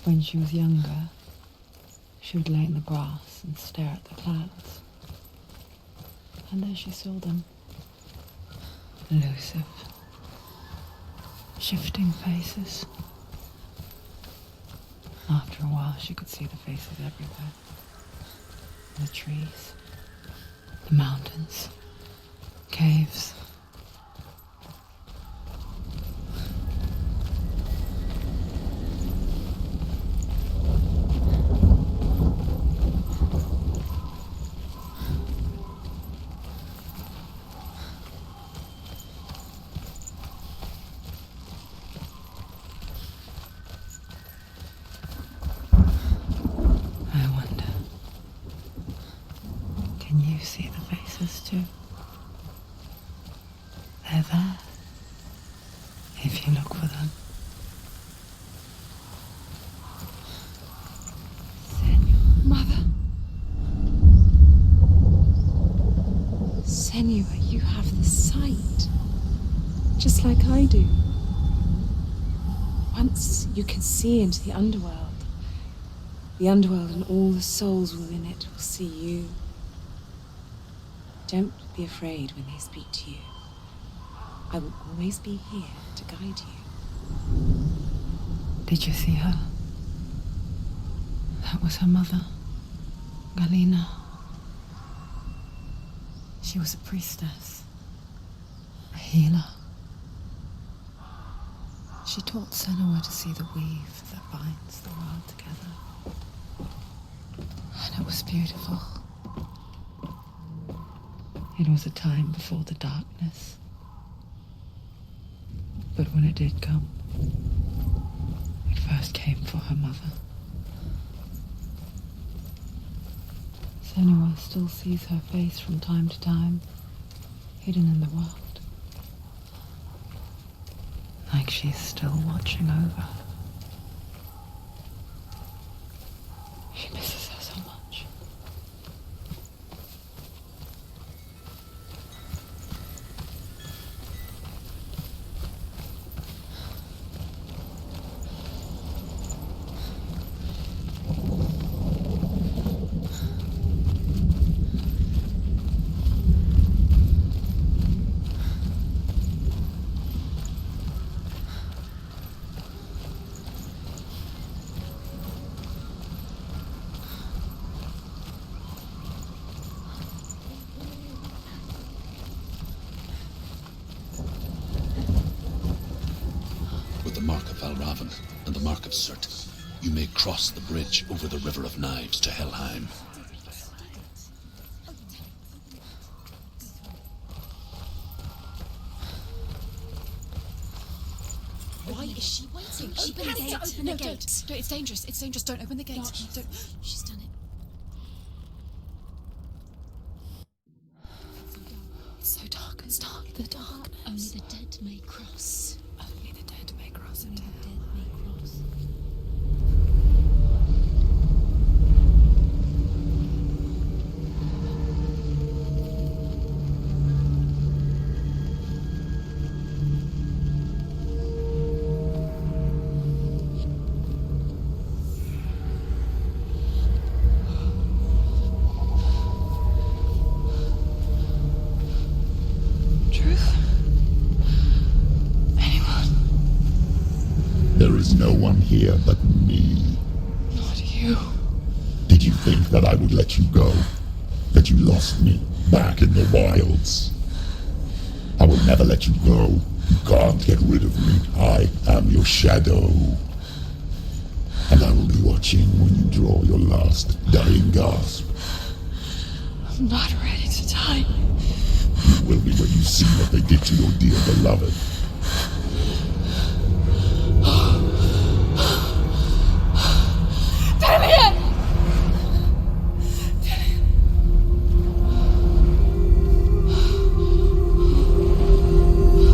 When she was younger, she would lay in the grass and stare at the clouds. And there she saw them. Elusive, shifting faces. After a while, she could see the faces everywhere. The trees, the mountains, caves. See the faces too. They're there, if you look for them. Senua. Mother. Senua, you have the sight. Just like I do. Once you can see into the underworld and all the souls within it will see you. Don't be afraid when they speak to you. I will always be here to guide you. Did you see her? That was her mother, Galina. She was a priestess, a healer. She taught Senua to see the weave that binds the world together. And it was beautiful. It was a time before the darkness. But when it did come, it first came for her mother. Senua still sees her face from time to time, hidden in the world. Like she's still watching over her. She misses her so much. And the mark of Surt, you may cross the bridge over the River of Knives to Helheim. Why is she waiting? Open the gate. Open the gate. Don't. It's dangerous. It's dangerous. Don't open the gate. Don't. She's done it. It's so dark. It's dark. The darkness. Only the dead may cross. Only the dead may cross into Only the hell. dead may cross. There is no one here but me. Not you. Did you think that I would let you go? That you lost me back in the wilds? I will never let you go. You can't get rid of me. I am your shadow. And I will be watching when you draw your last dying gasp. I'm not ready to die. You will be when you see what they did to your dear beloved.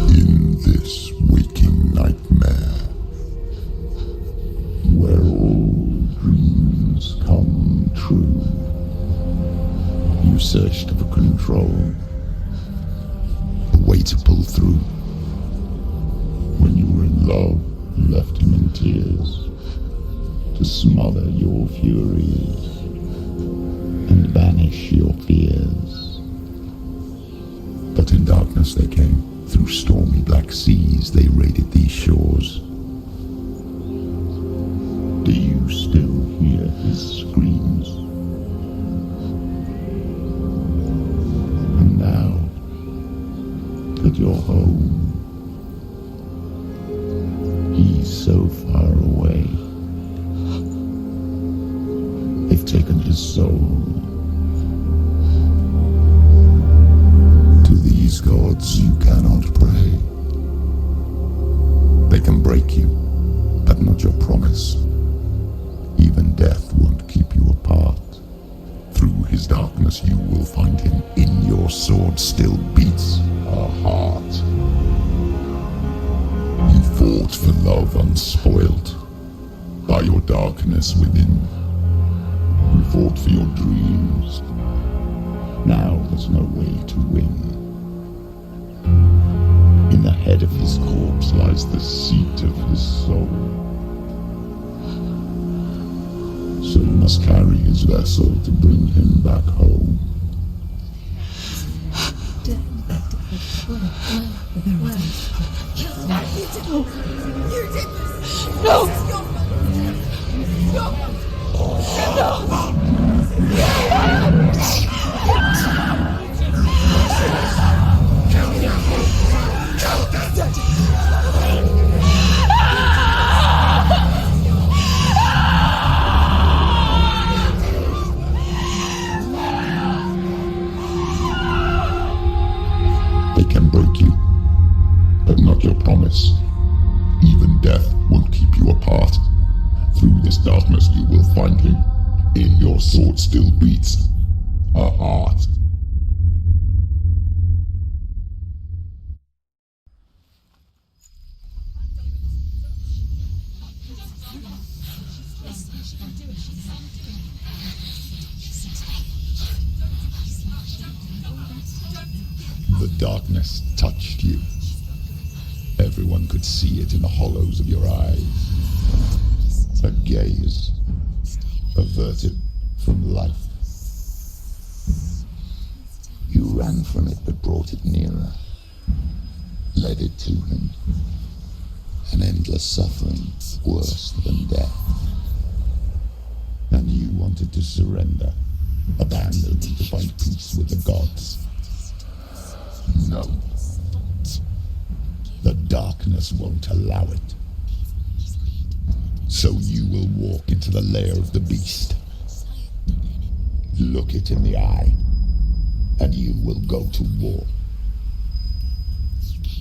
In this waking nightmare, where all dreams come true, you searched for control, a way to pull through. When you were in love, you left him in tears, to to smother your furies and banish your fears. But in darkness they came. Through stormy black seas they raided these shores. Do you still hear his screams? And now that you're home, he's so far away. They've taken his soul. To these gods you cannot pray. They can break you, but not your promise. Even death won't keep you apart. Through his darkness you will find him. In your sword still beats a heart. You fought for love unspoilt by your darkness within. You fought for your dreams. Now there's no way to win. In the head of his corpse lies the seat of his soul. So you must carry his vessel to bring him back home. They can break you, but not your promise. Even death won't keep you apart. Through this darkness you will find him. In your sword still beats a heart. The darkness touched you. Everyone could see it in the hollows of your eyes. A gaze averted from life. You ran from it but brought it nearer. Led it to him. An endless suffering worse than death. And you wanted to surrender. Abandon to find peace with the gods. No. The darkness won't allow it. So you will walk into the lair of the beast. Look it in the eye, and you will go to war.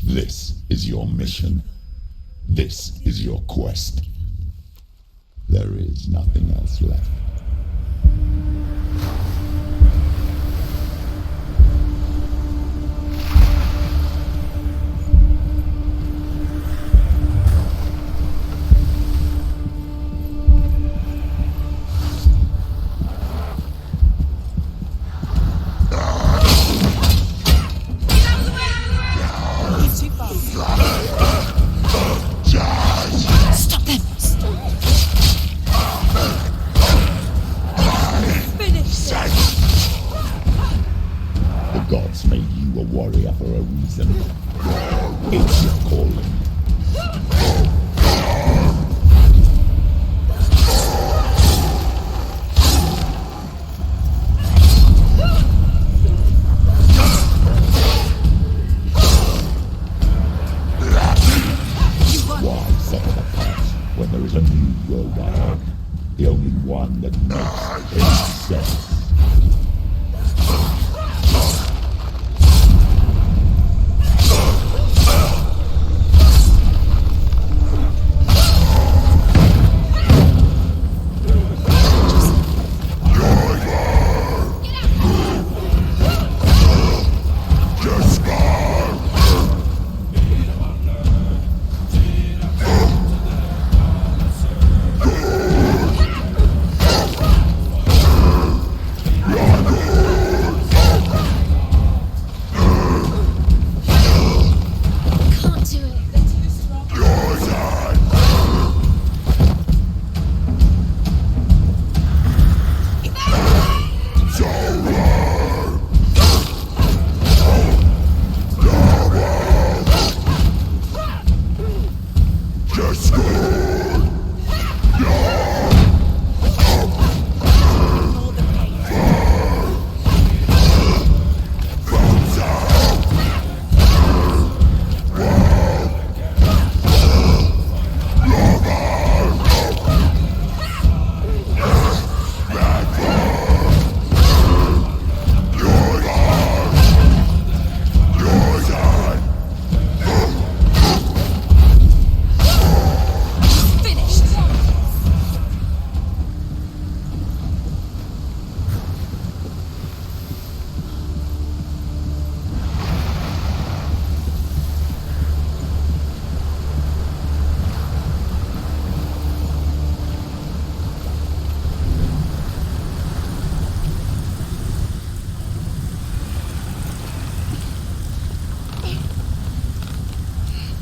This is your mission. This is your quest. There is nothing else left. Stop them! The gods made you a warrior for a reason. It's your calling. Why set it apart when there is a new road ahead? The only one that makes any sense.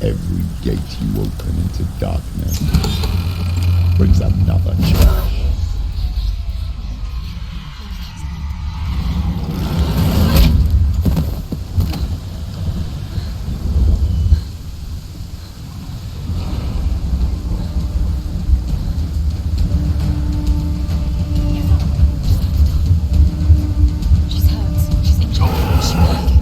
Every gate you open into darkness brings another challenge. She's hurt. She's injured. She won't make it.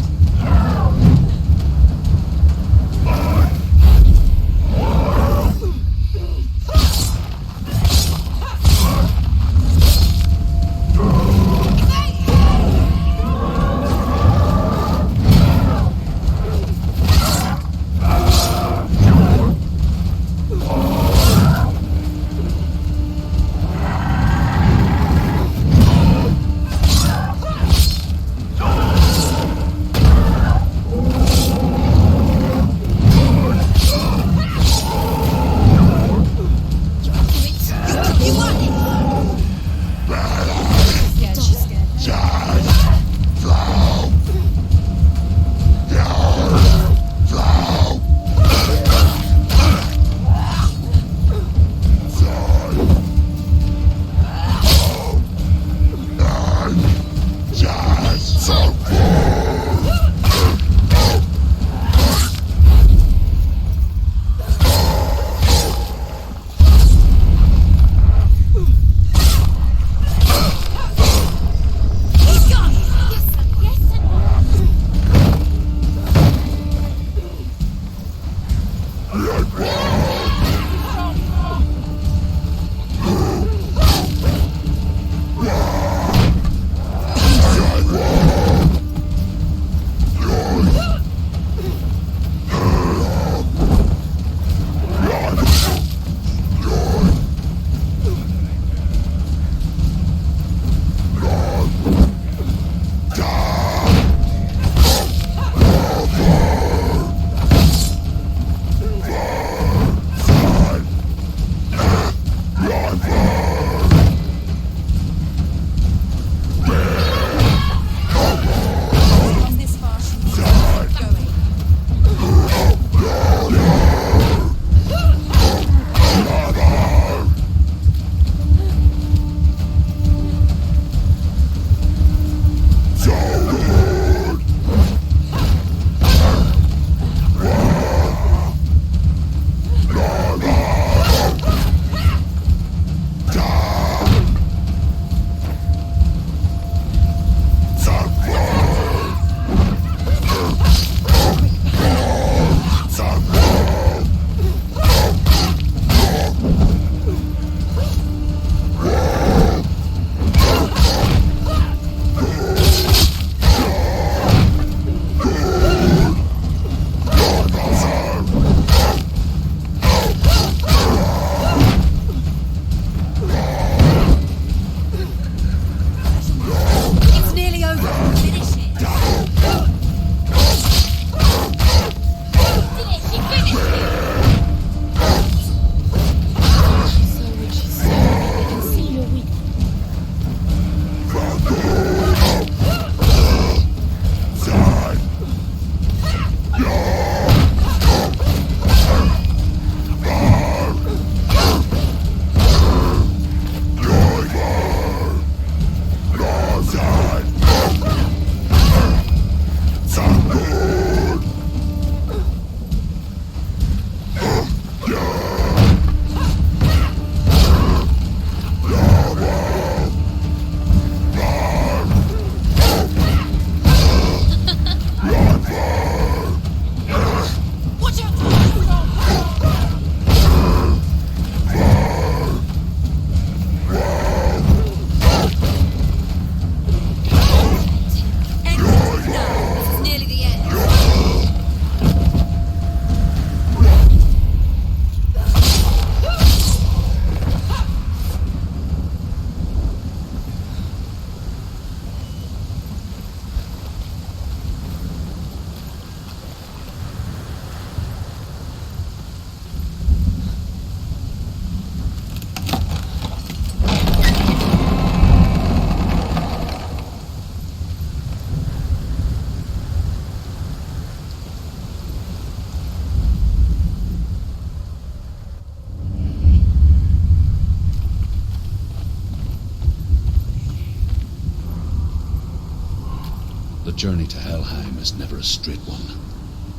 journey to Helheim is never a straight one.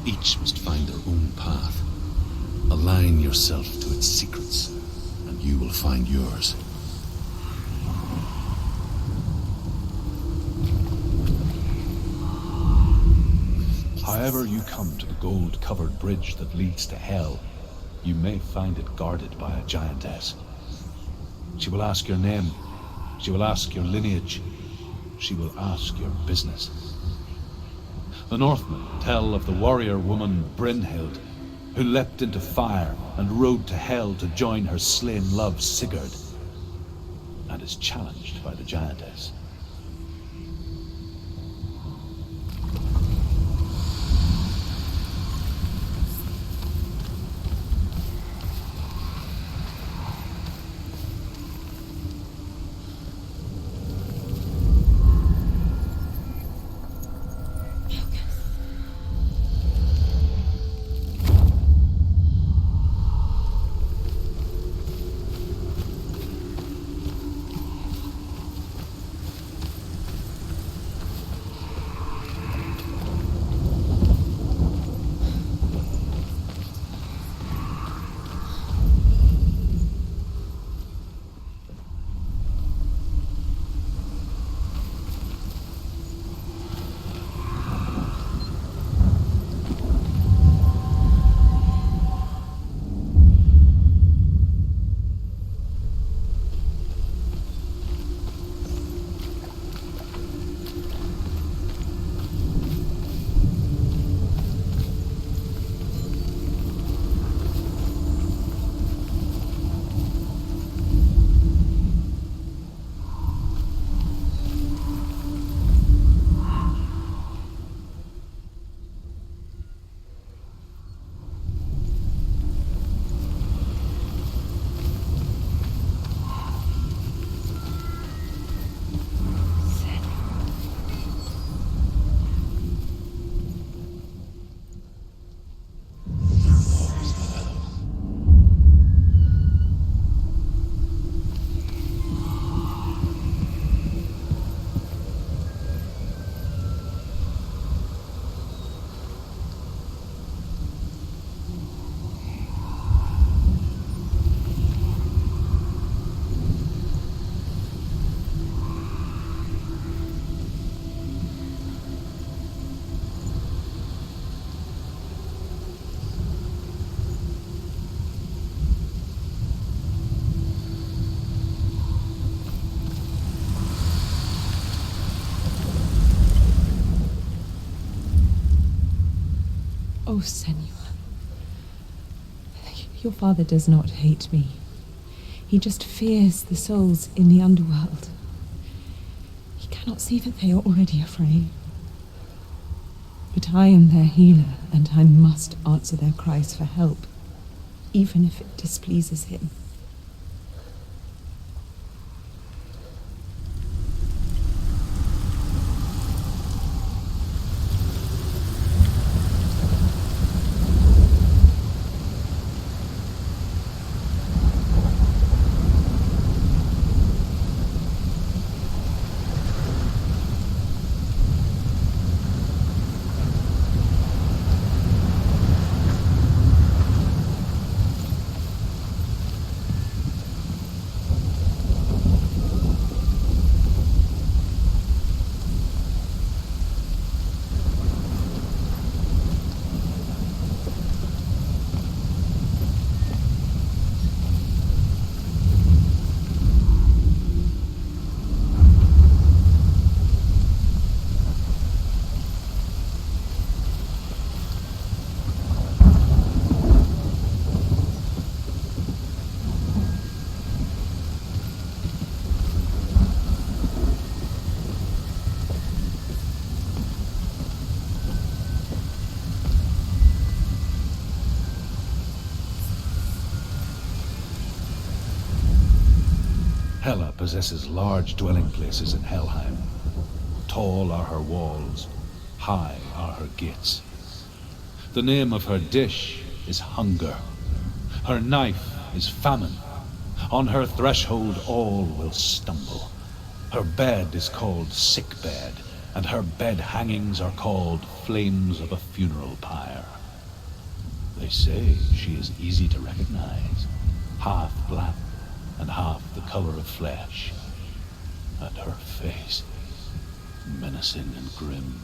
Each must find their own path. Align yourself to its secrets, and you will find yours. However you come to the gold-covered bridge that leads to Hell, you may find it guarded by a giantess. She will ask your name. She will ask your lineage. She will ask your business. The Northmen tell of the warrior woman Brynhild, who leapt into fire and rode to Hell to join her slain love Sigurd, and is challenged by the giantess. Oh, Senua. Your father does not hate me. He just fears the souls in the underworld. He cannot see that they are already afraid. But I am their healer, and I must answer their cries for help, even if it displeases him. Hela possesses large dwelling places in Helheim. Tall are her walls, high are her gates. The name of her dish is hunger. Her knife is famine. On her threshold all will stumble. Her bed is called sick bed, and her bed hangings are called flames of a funeral pyre. They say she is easy to recognize, half black and half the color of flesh, and her face menacing and grim.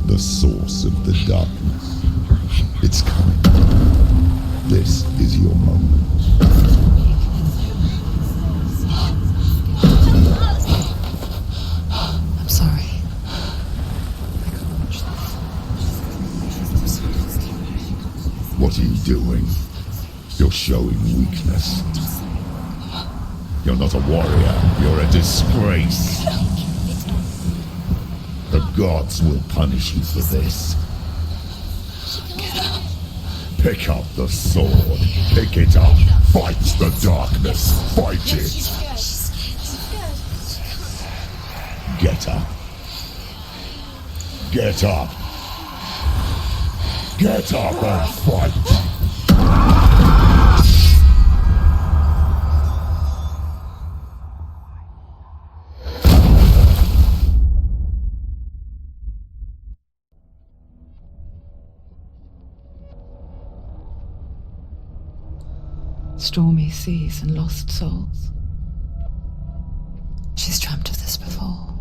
The source of the darkness. It's coming. This is your moment. I'm sorry. I can't watch this. What are you doing? You're showing weakness. You're not a warrior. You're a disgrace. The gods will punish you for this. Pick up the sword. Pick it up. Fight the darkness. Fight it. Get up. Get up. Get up and fight. Stormy seas and lost souls. She's dreamt of this before.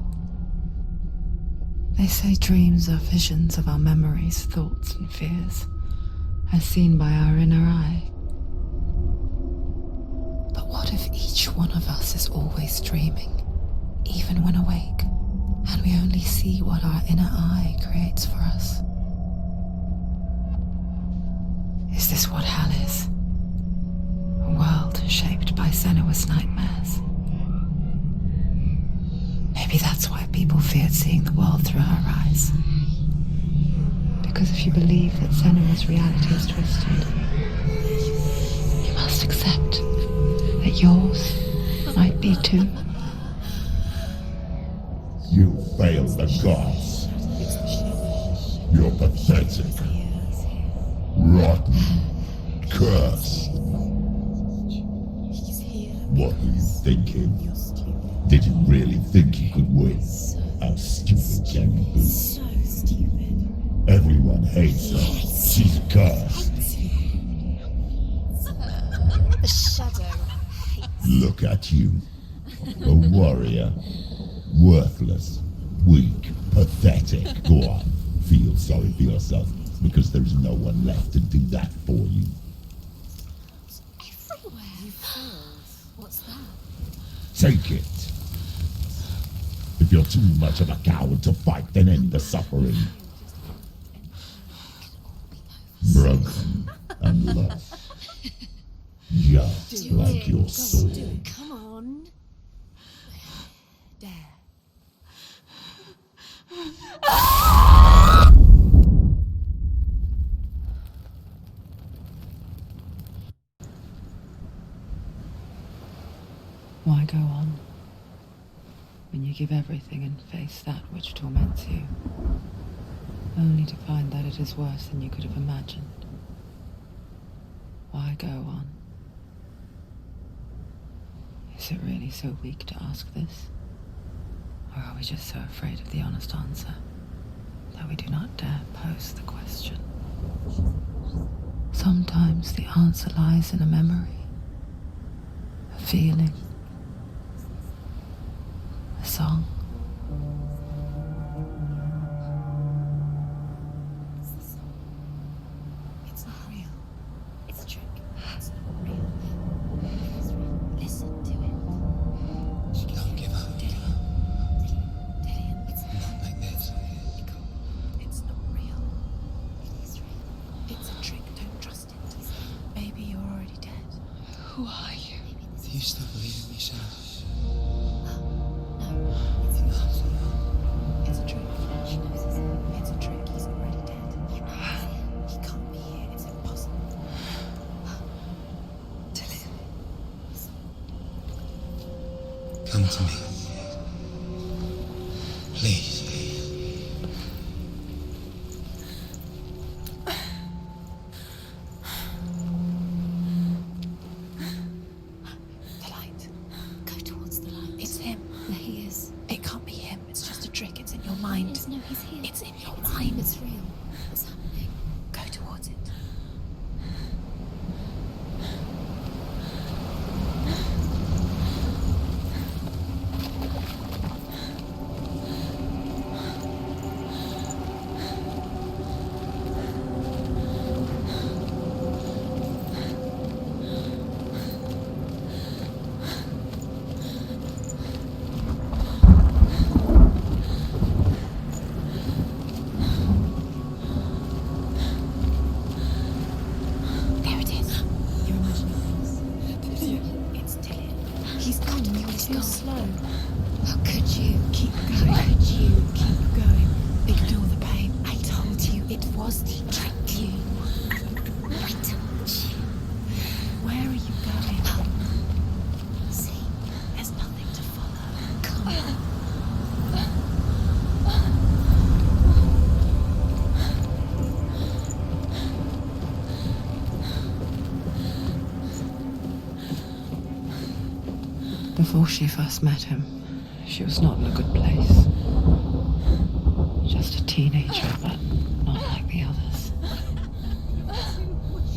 They say dreams are visions of our memories, thoughts and fears, as seen by our inner eye. But what if each one of us is always dreaming, even when awake, and we only see what our inner eye creates for us? Is this what hell is? A world shaped by Senua's nightmares. Maybe that's why people feared seeing the world through her eyes. Because if you believe that Senua's reality is twisted, you must accept that yours might be too. You failed the gods. You're pathetic. Rotten. Cursed. What were you thinking? Did you really think you could win? How stupid can you be? So stupid. Everyone hates her. She's cursed. The shadow hates. Look at you. A warrior. Worthless. Weak. Pathetic. Go on. Feel sorry for yourself, because there is no one left to do that for you. Everywhere. You failed. What's that? Take it. If you're too much of a coward to fight, then end the suffering. Broken and lost. Just like your soul. Come on. Dare. Why go on when you give everything and face that which torments you? only to find that it is worse than you could have imagined. Why go on? Is it really so weak to ask this? Or are we just so afraid of the honest answer that we do not dare pose the question? Sometimes the answer lies in a memory, a feeling, a song. It's not real. It's a trick. It's not real. It's real. Listen to it. She can't give up. Dillian, it's Not like this. It's not real. It is real. It's a trick. Don't trust it. Maybe you're already dead. Who are you? Maybe this Do you still believe in me, Shell? No, it's not. It's a trick. She knows it's a trick. He's already dead. He can't be here. It's impossible. Dillian. Come to me. Please. The light. Go towards the light. It's him. There he is. It can't be him. It's just a trick. It's in your mind. No, he's here. It's in your mind. It's real. It's happening. Go towards it. There it is. You're imagining things. It's Dillian. He's coming. You're too slow. How could you? Keep going. How could you? Keep going. Ignore the pain. I told you it was the trick. You. I told you. Where are you going? See, there's nothing to follow. Come on. Before she first met him, she was not in a good place. Just a teenager, but not like the others.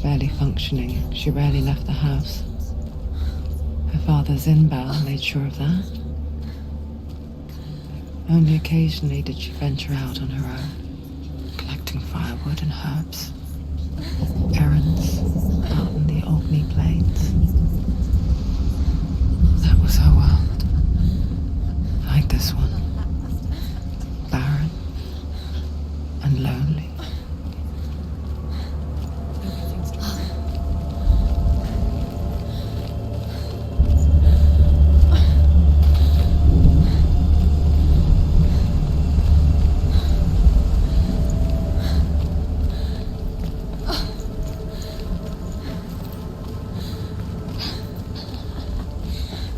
Barely functioning, she rarely left the house. Her father's inbound made sure of that. Only occasionally did she venture out on her own, collecting firewood and herbs. Errands out in the Orkney Plains. That was her world. Like this one. Barren and lonely.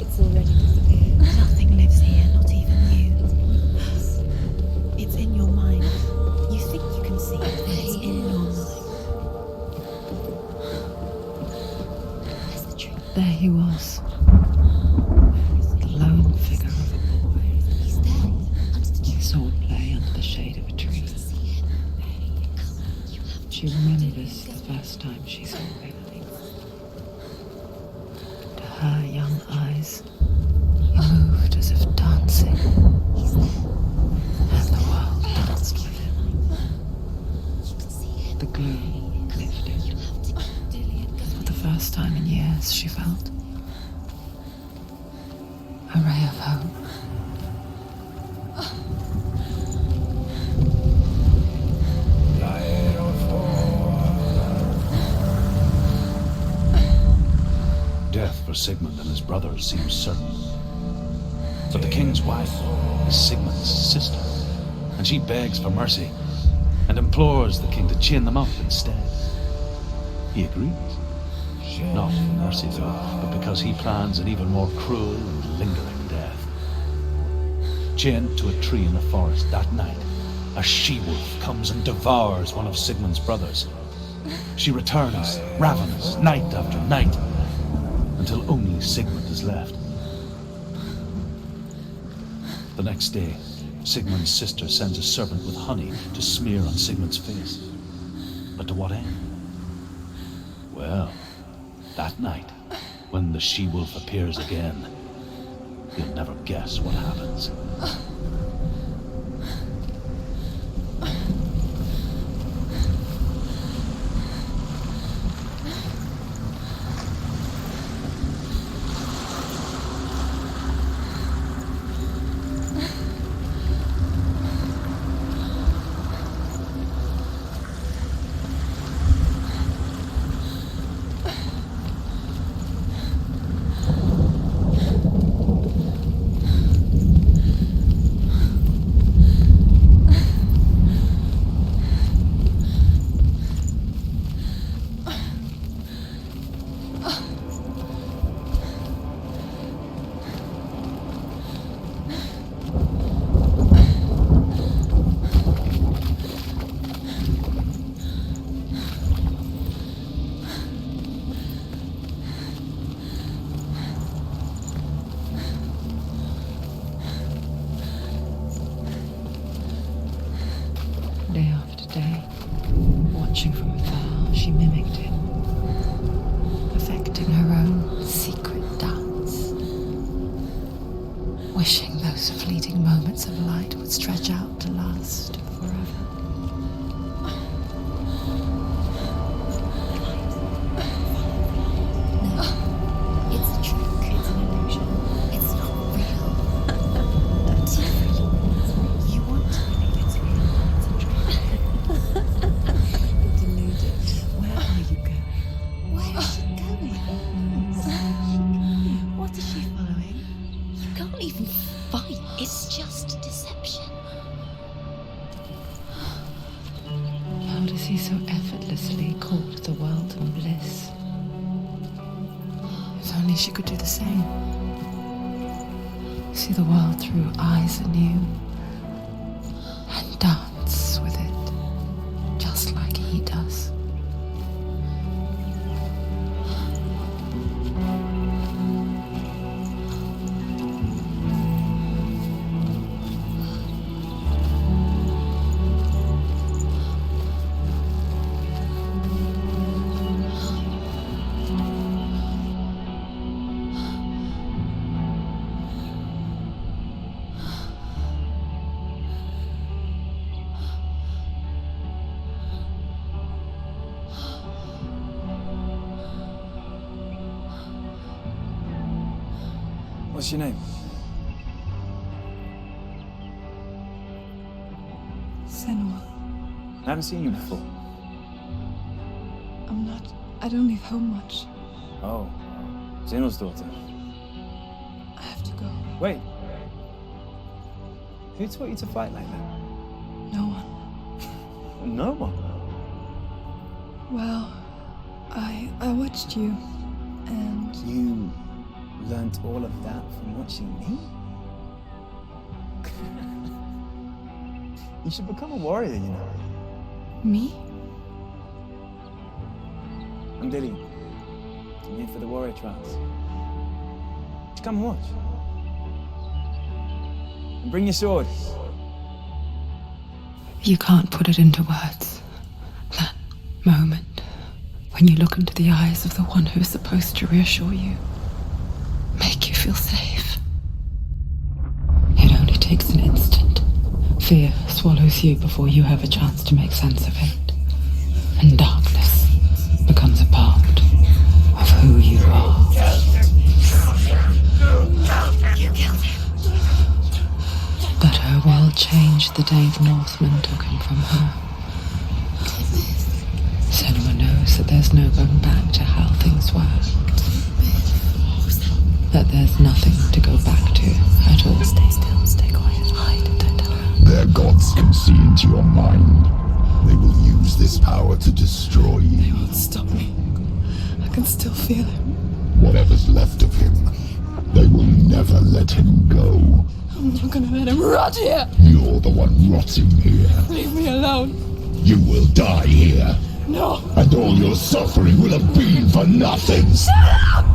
It's already disappeared. Nothing lives here, not even you. It's in your mind. You think you can see it, but it's in your mind. Where's the truth? There he was. The lone figure of a boy. He's there, under the tree. Swordplay under the shade of a tree. See him. Come on, you have to. She remembers the first time she saw him. To her young eyes, he moved as if dancing, and the world danced with him. The gloom lifted. For the first time in years, she felt a ray of hope. Death for Sigmund and his brothers seems certain. But the king's wife is Sigmund's sister, and she begs for mercy and implores the king to chain them up instead. He agrees. Not for mercy, though, but because he plans an even more cruel and lingering death. Chained to a tree in the forest that night, a she-wolf comes and devours one of Sigmund's brothers. She returns, ravenous, night after night, until only Sigmund is left. The next day, Sigmund's sister sends a servant with honey to smear on Sigmund's face. But to what end? Well, that night, when the she-wolf appears again, you'll never guess what happens. Day after day, watching from afar, she mimicked him, perfecting her own secret dance, wishing those fleeting moments of light would stretch out to last forever. No, it's a trick. It's an illusion. It's not real. It's real. You want to believe it's real. It's a trick. You're deluded. Where are you going? Where is she going? What is she following? You can't even fight. It's just deception. How does he so effortlessly court the world and bliss? If only she could do the same. See the world through eyes anew and dance with it, just like he does. What's your name? Senua. I haven't seen you before. I don't leave home much. Oh, Zenua's daughter. I have to go. Wait. Who taught you to fight like that? No one. No one. Well, I watched you, and You learnt all of that from watching me? You should become a warrior, you know. me? I'm Dilly. I'm here for the warrior trials. Just come and watch. And bring your sword. You can't put it into words. That moment when you look into the eyes of the one who is supposed to reassure you, make you feel safe. It only takes an instant. Fear swallows you before you have a chance to make sense of it. And darkness becomes a part of who you are. But her world changed the day the Northmen took him from her. Senua knows that there's no going back to how things were. That there's nothing to go back to at all. Stay still, stay quiet, hide, don't tell her. Their gods can see into your mind. They will use this power to destroy They you. won't stop me. I can still feel him. Whatever's left of him, they will never let him go. I'm not not gonna let him rot here! You're the one rotting here. Leave me alone! You will die here. No! And all your suffering will have been for nothing. Shut up!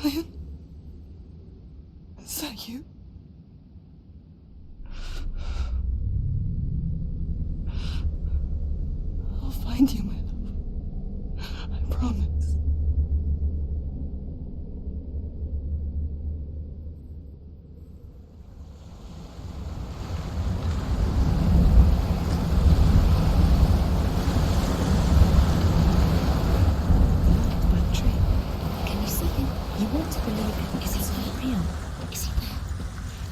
Dillian? Is that you? I'll find you, my love. I promise. Can you see him? You want to believe it. Is he not real? Is he there?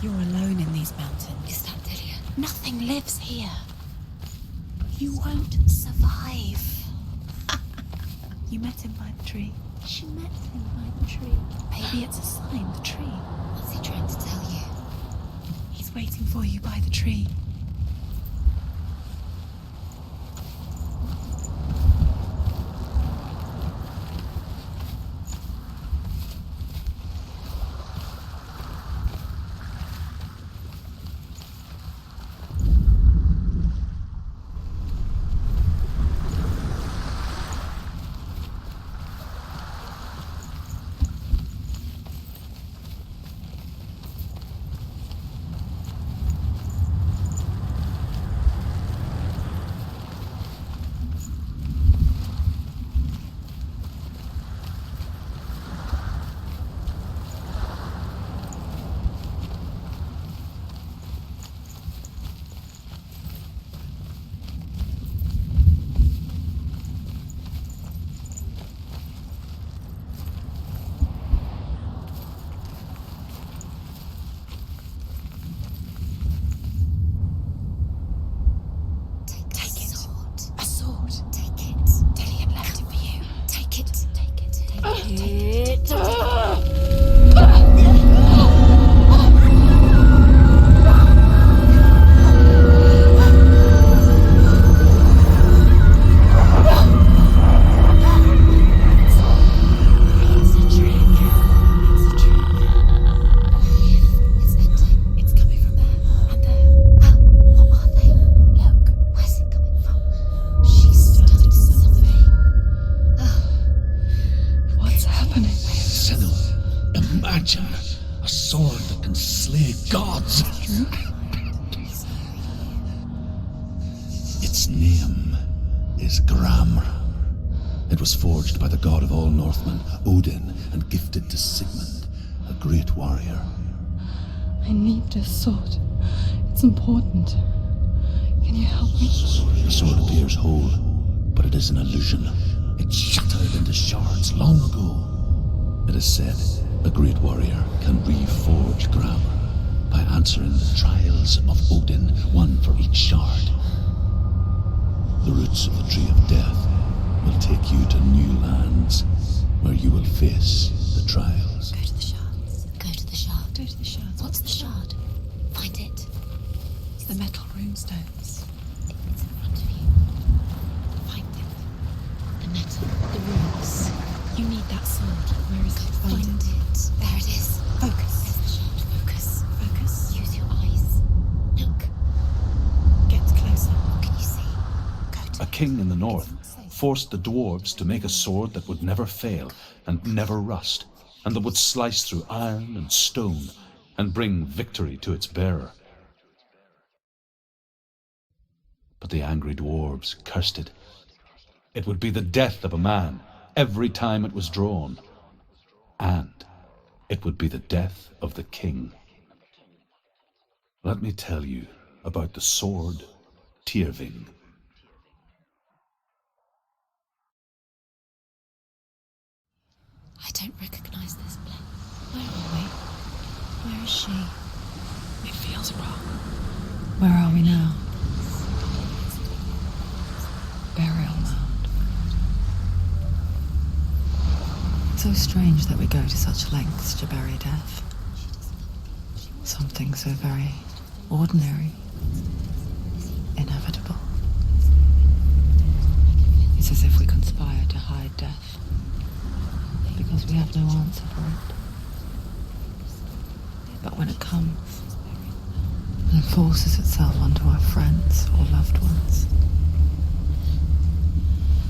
You're alone in these mountains. Is that Dillian? Nothing lives here. You won't survive. You met him by the tree. She met him by the tree. Maybe it's a sign, the tree. What's he trying to tell you? He's waiting for you by the tree. A sword that can slay gods. Its name is Gramr. It was forged by the god of all Northmen, Odin, and gifted to Sigmund, a great warrior. I need this sword. It's important. Can you help me? The sword appears whole, but it is an illusion. It shattered into shards long ago. It is said a great warrior can reforge Gramr by answering the trials of Odin, one for each shard. The roots of the Tree of Death will take you to new lands where you will face the trials. Go to the shards. Go to the shard. Go to the shards. What's the shard? Find it. It's the metal runestones. It's in front of you. Find it. The metal. The runes. You need that sword. Where is it? Find it. There it is. Focus. There's the shard. Focus. Focus. Use your eyes. Look. Get closer. What can you see? Go to A king in the north forced the dwarves to make a sword that would never fail and never rust, and that would slice through iron and stone and bring victory to its bearer. But the angry dwarves cursed it. It would be the death of a man every time it was drawn, and it would be the death of the king. Let me tell you about the sword Tyrving. I don't recognize this place. Where are we? Where is she? It feels wrong. Where are we now? Burial mound. So strange that we go to such lengths to bury death. Something so very ordinary, inevitable. It's as if we consider Ultrawide death. Because we have no answer for it. But when it comes, and it forces itself onto our friends or loved ones,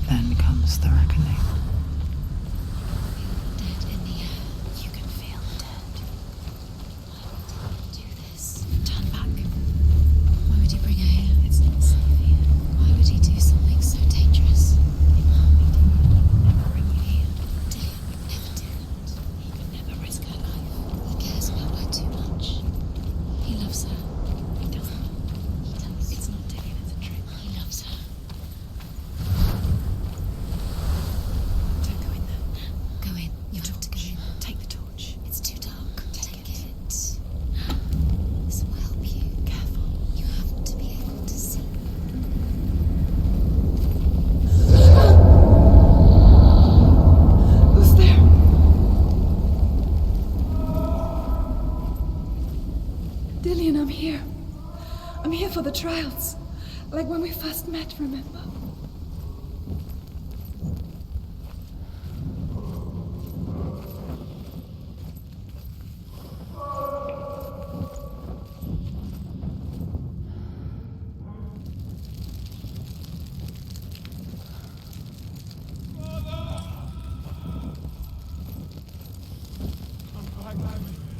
then comes the reckoning. Dead in the air. You can feel the dead. Why would he do this? Turn back. Why would he bring her here? It's not safe here. Why would he do something so dangerous? He would never bring you here. Dylan would never do it. He would never risk her life. He cares about her too much. He loves her. He doesn't. He does. It's not Dylan, it's a trick. He loves her. Don't go in there. Go in. You have to go in. Take the torch. It's too dark. Take it. This will help you. Careful. You have to be able to see. Who's there? Dillian, I'm here. I'm here for the trials. Like when we first met, remember?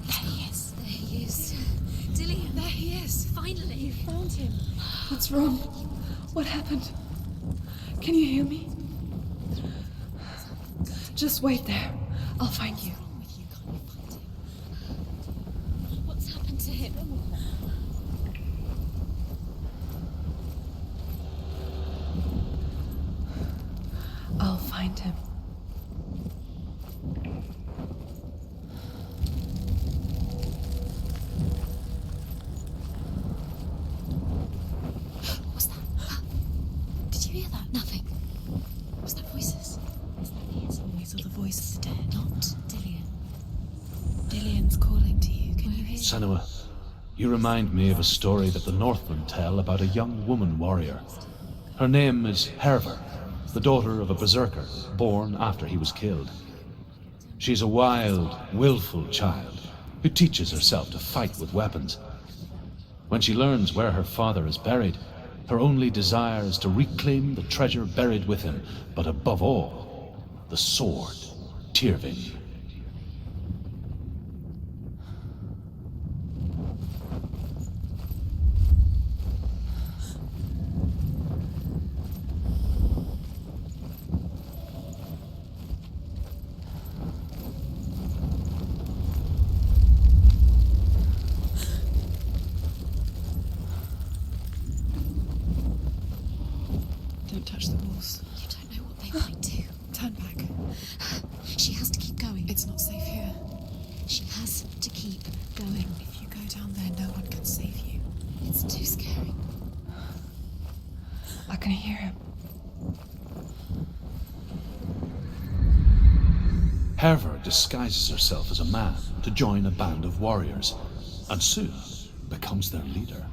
There he is. There he is. Dillian, there he is. Finally. You found him. What's wrong? What happened? Can you hear me? Just wait there. I'll find you. With you, can't you find him? What's happened to him? I'll find him. What was that? Did you hear that? Nothing. Was that voices? Is that his voice or the voice of the dead? Not Dillian. Dillian's calling to you. Can you hear? Senua, you remind me of a story that the Northmen tell about a young woman warrior. Her name is Herver, the daughter of a berserker born after he was killed. She's a wild, willful child who teaches herself to fight with weapons. When she learns where her father is buried, her only desire is to reclaim the treasure buried with him, but above all, the sword, Tyrving. Don't touch the walls. You don't know what they might do. Turn back. She has to keep going. It's not safe here. She has to keep going. If you go down there, no one can save you. It's too scary. I can hear him. Herver disguises herself as a man to join a band of warriors, and soon becomes their leader.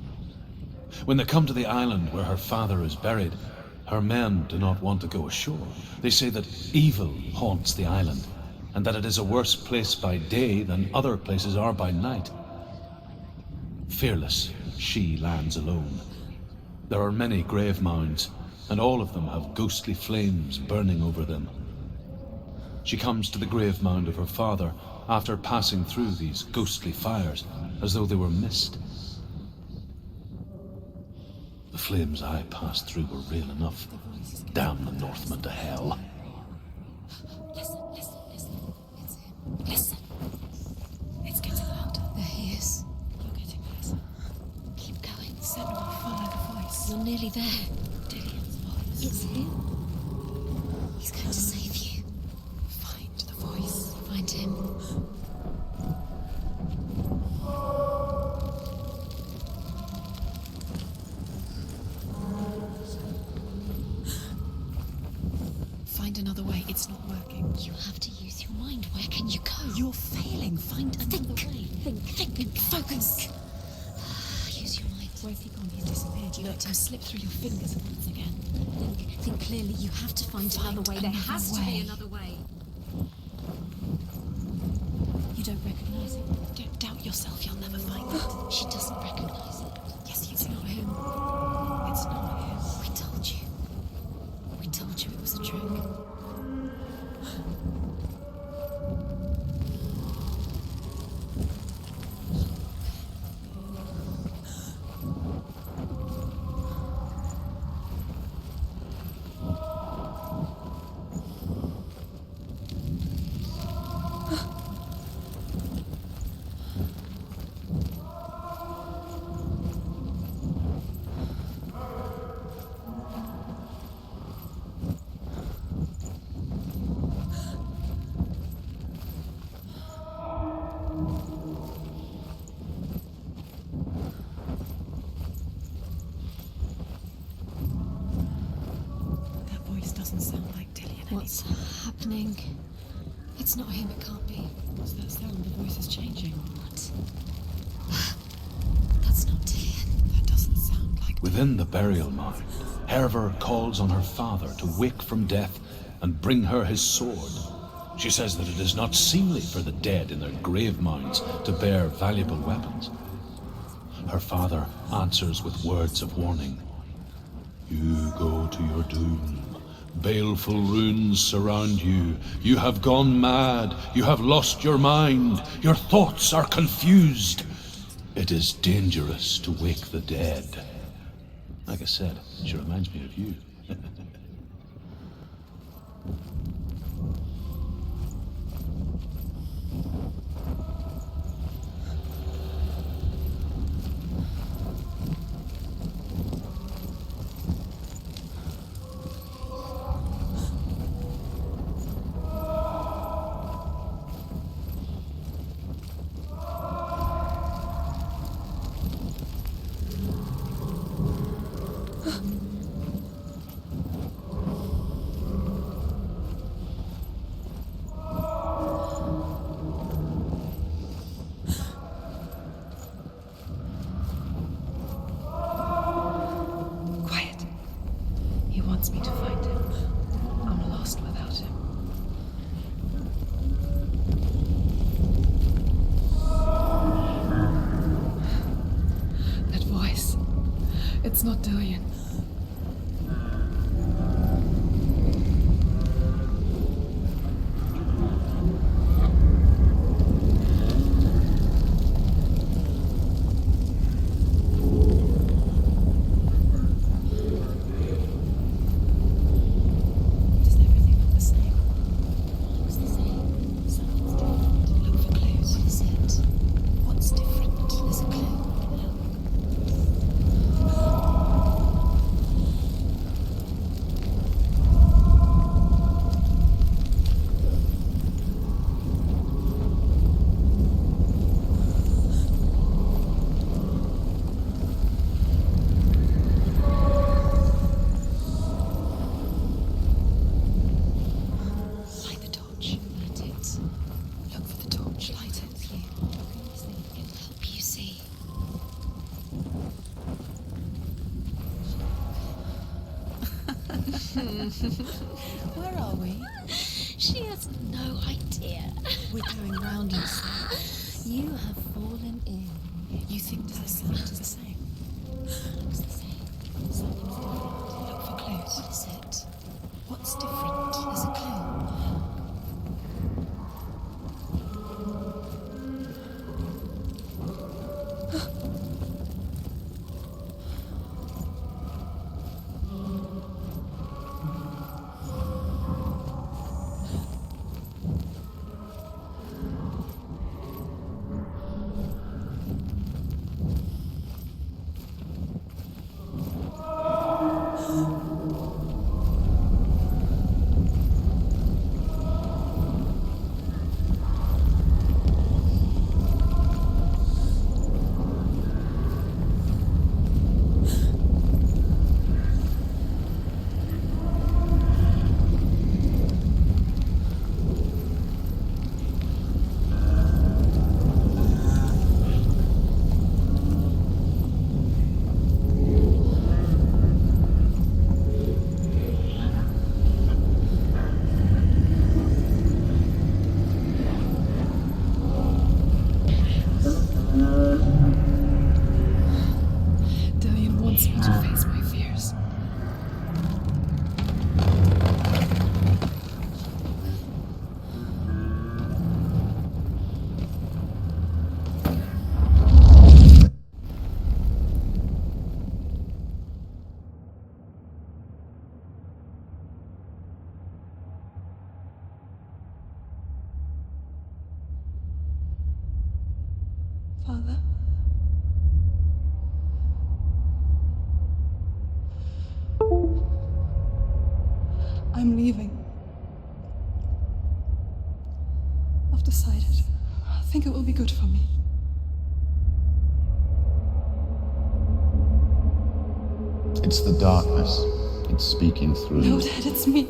When they come to the island where her father is buried, her men do not want to go ashore. They say that evil haunts the island, and that it is a worse place by day than other places are by night. Fearless, she lands alone. There are many grave mounds, and all of them have ghostly flames burning over them. She comes to the grave mound of her father after passing through these ghostly fires, as though they were mist. The flames I passed through were real enough. Damn the Northmen to hell. Listen, listen, listen. It's him. Listen. It's getting louder. There he is. You're getting closer. Keep going. Senua, follow the voice. You're nearly there. Dillian's voice. It's him. He's going to save you. Find the voice. Find him. Find another way. It's not working. You have to use your mind. Where can you go? You're failing. Find another way. Think. Focus. Use your mind. Where's he gone? He's disappeared. You let him slip through your fingers once again. Think clearly. You have to find another way. There has to be another way. You don't recognise him. Don't doubt yourself. You'll never find it. She doesn't recognise it. Yes, it's not him. It's not him. We told you. We told you it was a trick. What's happening? It's not him, it can't be. What's that sound? The voice is changing. What? That's not Dillian. That doesn't sound like... Within the burial mound, Hervor calls on her father to wake from death and bring her his sword. She says that it is not seemly for the dead in their grave mounds to bear valuable weapons. Her father answers with words of warning. You go to your doom. Baleful runes surround you. You have gone mad. You have lost your mind. Your thoughts are confused. It is dangerous to wake the dead. Like I said, she reminds me of you. Wants me to find him. I'm lost without him. That voice. It's not Dillian. Where are we? She has no idea. We're going round, you say. You have fallen in. You think the sound is the same? Looks the same. Something's different. Look for clues. What is it? What's different? There's a clue. Father. I'm leaving. I've decided. I think it will be good for me. It's the darkness. It's speaking through No, you. Dad, it's me.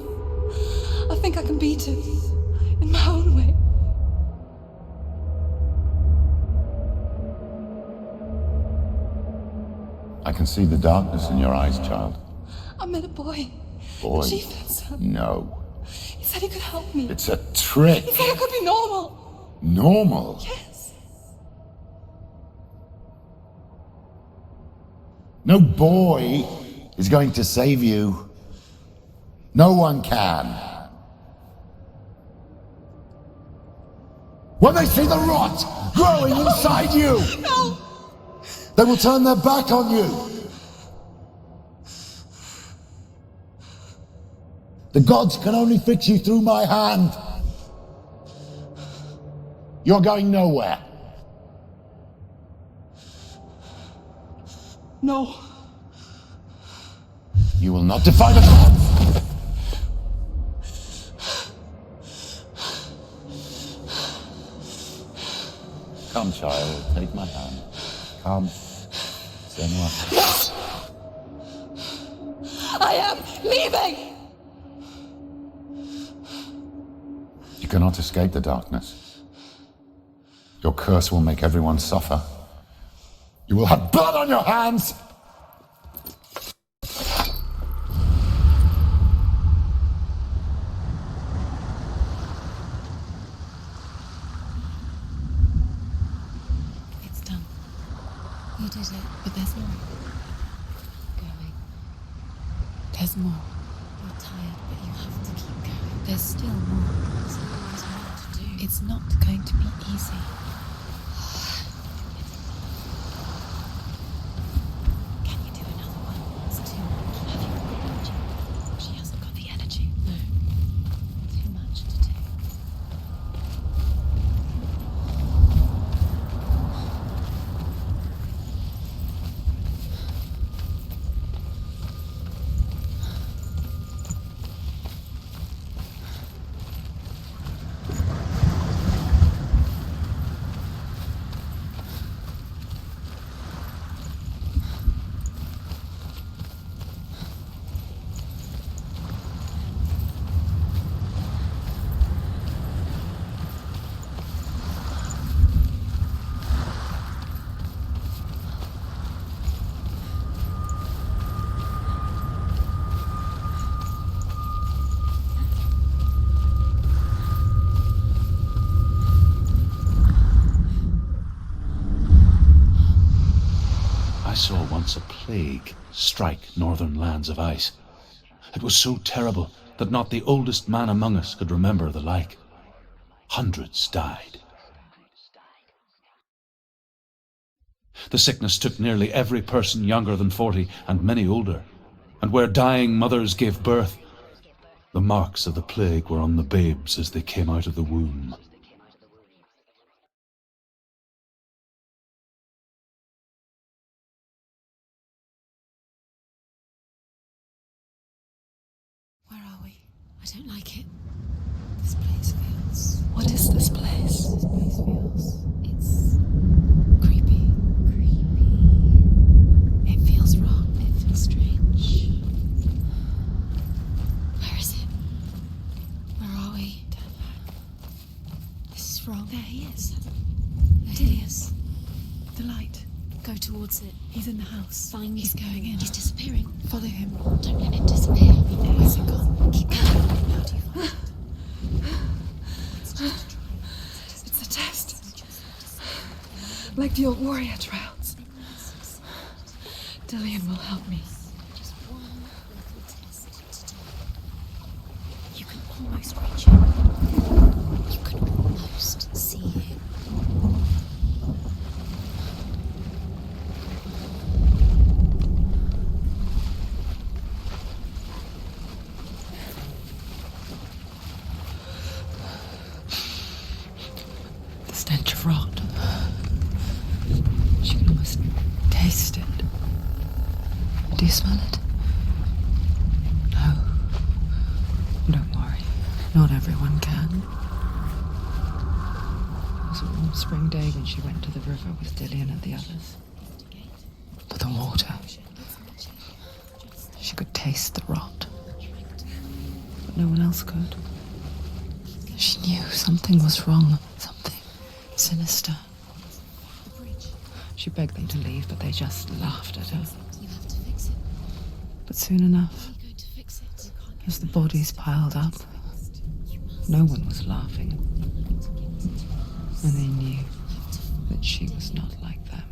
I think I can beat it. In my own way. I can see the darkness in your eyes, child. I met a boy. Boy. The chief said No. He said he could help me. It's a trick. He said I could be normal. Normal? Yes. No boy is going to save you. No one can. When they see the rot growing inside you, No! they will turn their back on you. The gods can only fix you through my hand. You're going nowhere. No. You will not defy the gods. Come, child, take my hand. Come. Senua. I am leaving! You cannot escape the darkness. Your curse will make everyone suffer. You will have blood on your hands! It's done. You did it, but there's more. Going. There's more. You're tired, but you have to keep going. There's still more. There's always more to do. It's not going to be easy. Can you do another one? It's too much. Have you got energy? She hasn't got the energy. No. Too much to do. I saw once a plague strike northern lands of ice. It was so terrible that not the oldest man among us could remember the like. Hundreds died. The sickness took nearly every person younger than 40 and many older. And where dying mothers gave birth, the marks of the plague were on the babes as they came out of the womb. Where are we? I don't like it. This place feels... What is this place? This place feels... It's... creepy. Creepy. It feels wrong. It feels strange. Where is it? Where are we? Turn back. This is wrong. There he is. There he is. The light. Go towards it. He's in the house. Find. He's going in. He's disappearing. Follow him. Don't let it disappear. Where's it gone? Keep going. How do you find it? It's just a trial. It's a test. Like the old warrior trials. Dillian will help me. Just one little test to do. You can almost reach him. You can almost see him. The stench of rot. just taste it. Do you smell it? No. Don't worry. Not everyone can. It was a warm spring day when she went to the river with Dillian and the others. For the water. She could taste the rot. But no one else could. She knew something was wrong. Something sinister. She begged them to leave, but they just laughed at her. But soon enough, as the bodies piled up, no one was laughing. And they knew that she was not like them.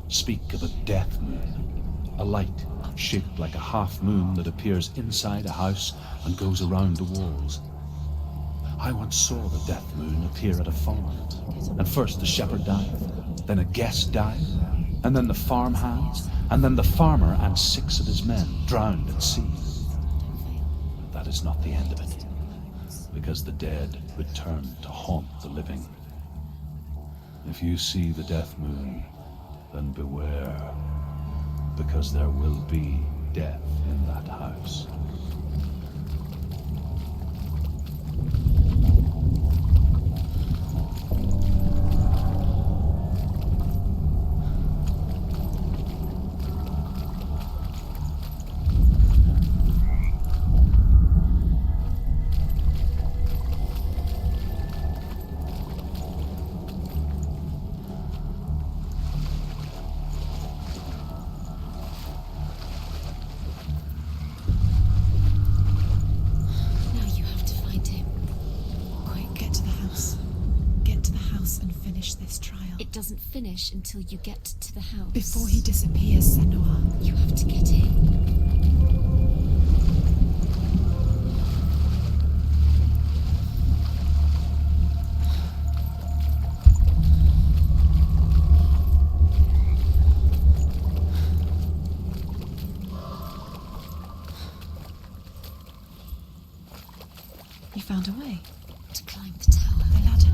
Speak of a death moon, a light shaped like a half moon that appears inside a house and goes around the walls. I once saw the death moon appear at a farm, and first the shepherd died, then a guest died, and then the farm hands, and then the farmer and 6 of his men drowned at sea. But that is not the end of it, because the dead return to haunt the living. If you see the death moon, then beware, because there will be death in that house. Finish until you get to the house. Before he disappears, Senua. You have to get in. You found a way to climb the tower. The ladder.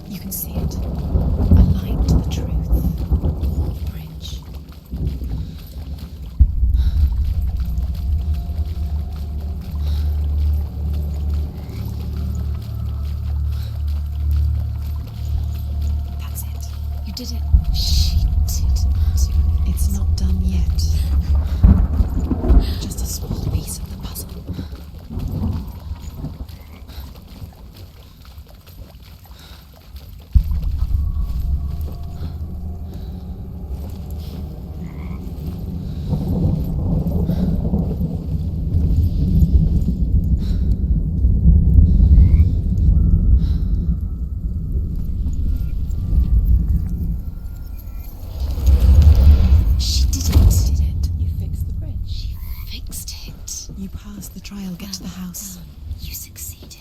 You can see it. A light to the truth. The bridge. That's it. You did it. She didn't. It's not done yet. Just a small piece of the puzzle. Get to the house. You succeeded.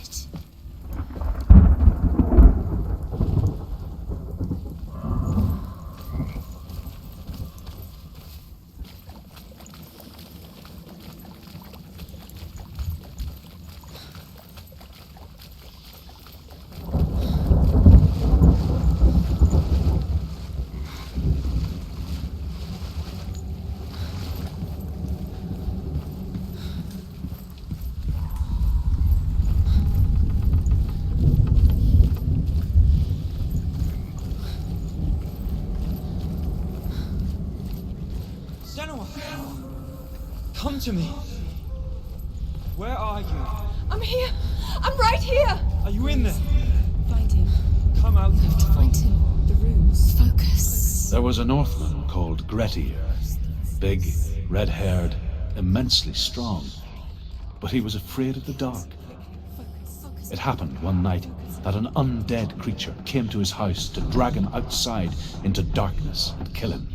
Come to me. Where are you? I'm here. I'm right here. Are you in there? Find him. Come out. You have to find him. The runes. Focus. There was a Northman called Grettir. Big, red-haired, immensely strong. But he was afraid of the dark. It happened one night that an undead creature came to his house to drag him outside into darkness and kill him.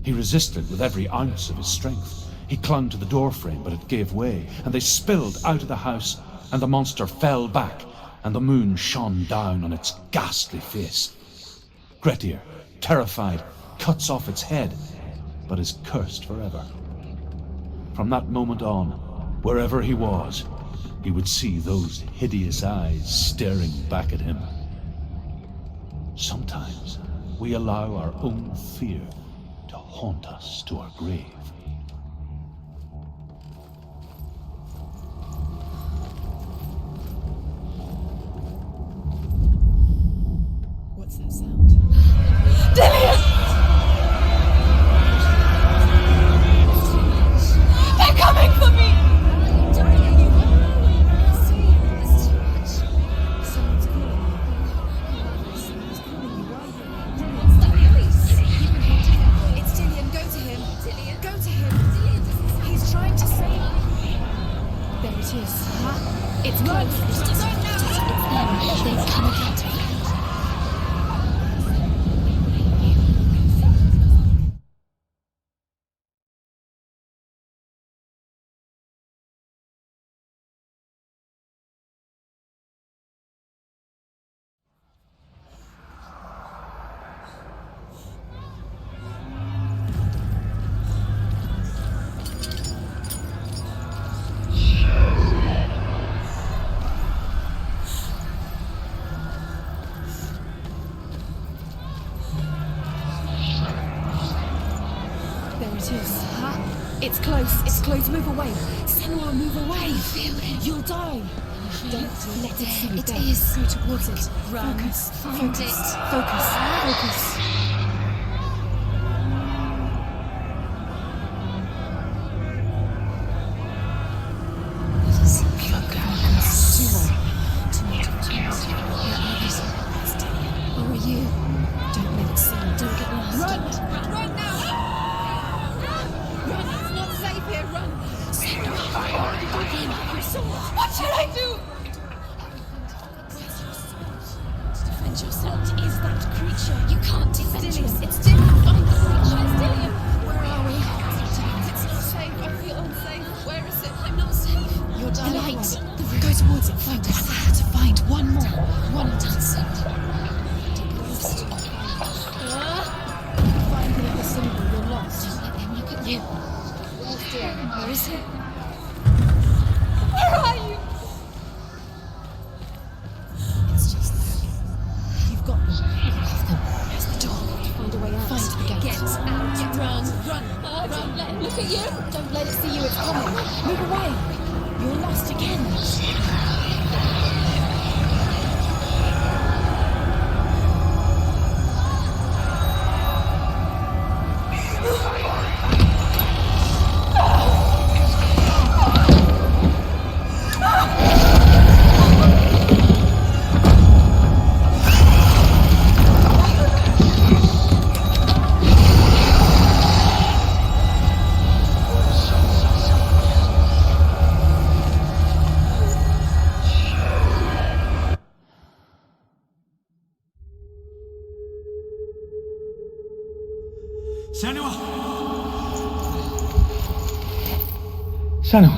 He resisted with every ounce of his strength. He clung to the doorframe, but it gave way, and they spilled out of the house, and the monster fell back, and the moon shone down on its ghastly face. Grettir, terrified, cuts off its head, but is cursed forever. From that moment on, wherever he was, he would see those hideous eyes staring back at him. Sometimes we allow our own fear to haunt us to our grave. What's that sound? Dillian! They're coming for me! It's Dillian, go to him. Dillian, go to him. He's trying to save you. There it is. Huh? It's close. It's them. They've come again. It's close. It's close. Move away. Senua, move away. I feel it. You'll die. Don't let it see you. It is. Go towards it. Run. Focus. Find it. Focus. Focus. Senua! Senua!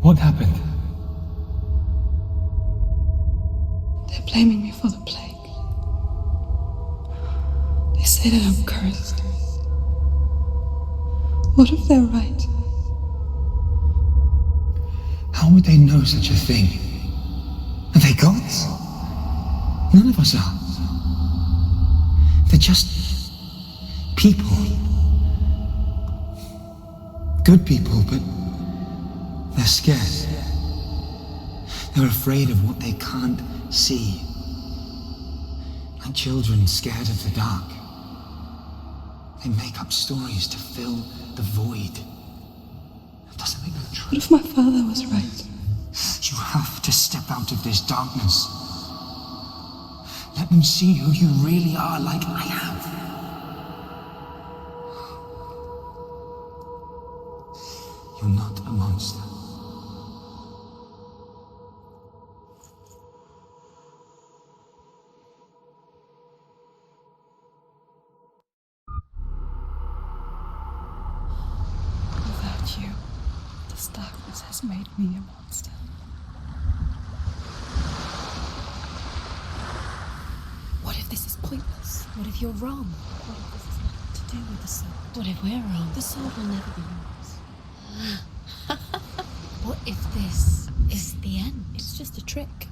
What happened? They're blaming me for the plague. They say that I'm cursed. What if they're right? How would they know such a thing? Are they gods? None of us are. They're just people. Good people, but they're scared. They're afraid of what they can't see. Like children scared of the dark. They make up stories to fill the void. That doesn't make them true. What if my father was right? You have to step out of this darkness. Let them see who you really are, like I have. You're not a monster. This darkness has made me a monster. What if this is pointless? What if you're wrong? What if this is nothing to do with the sword? What if we're wrong? The sword will never be yours. What if this is the end? It's just a trick.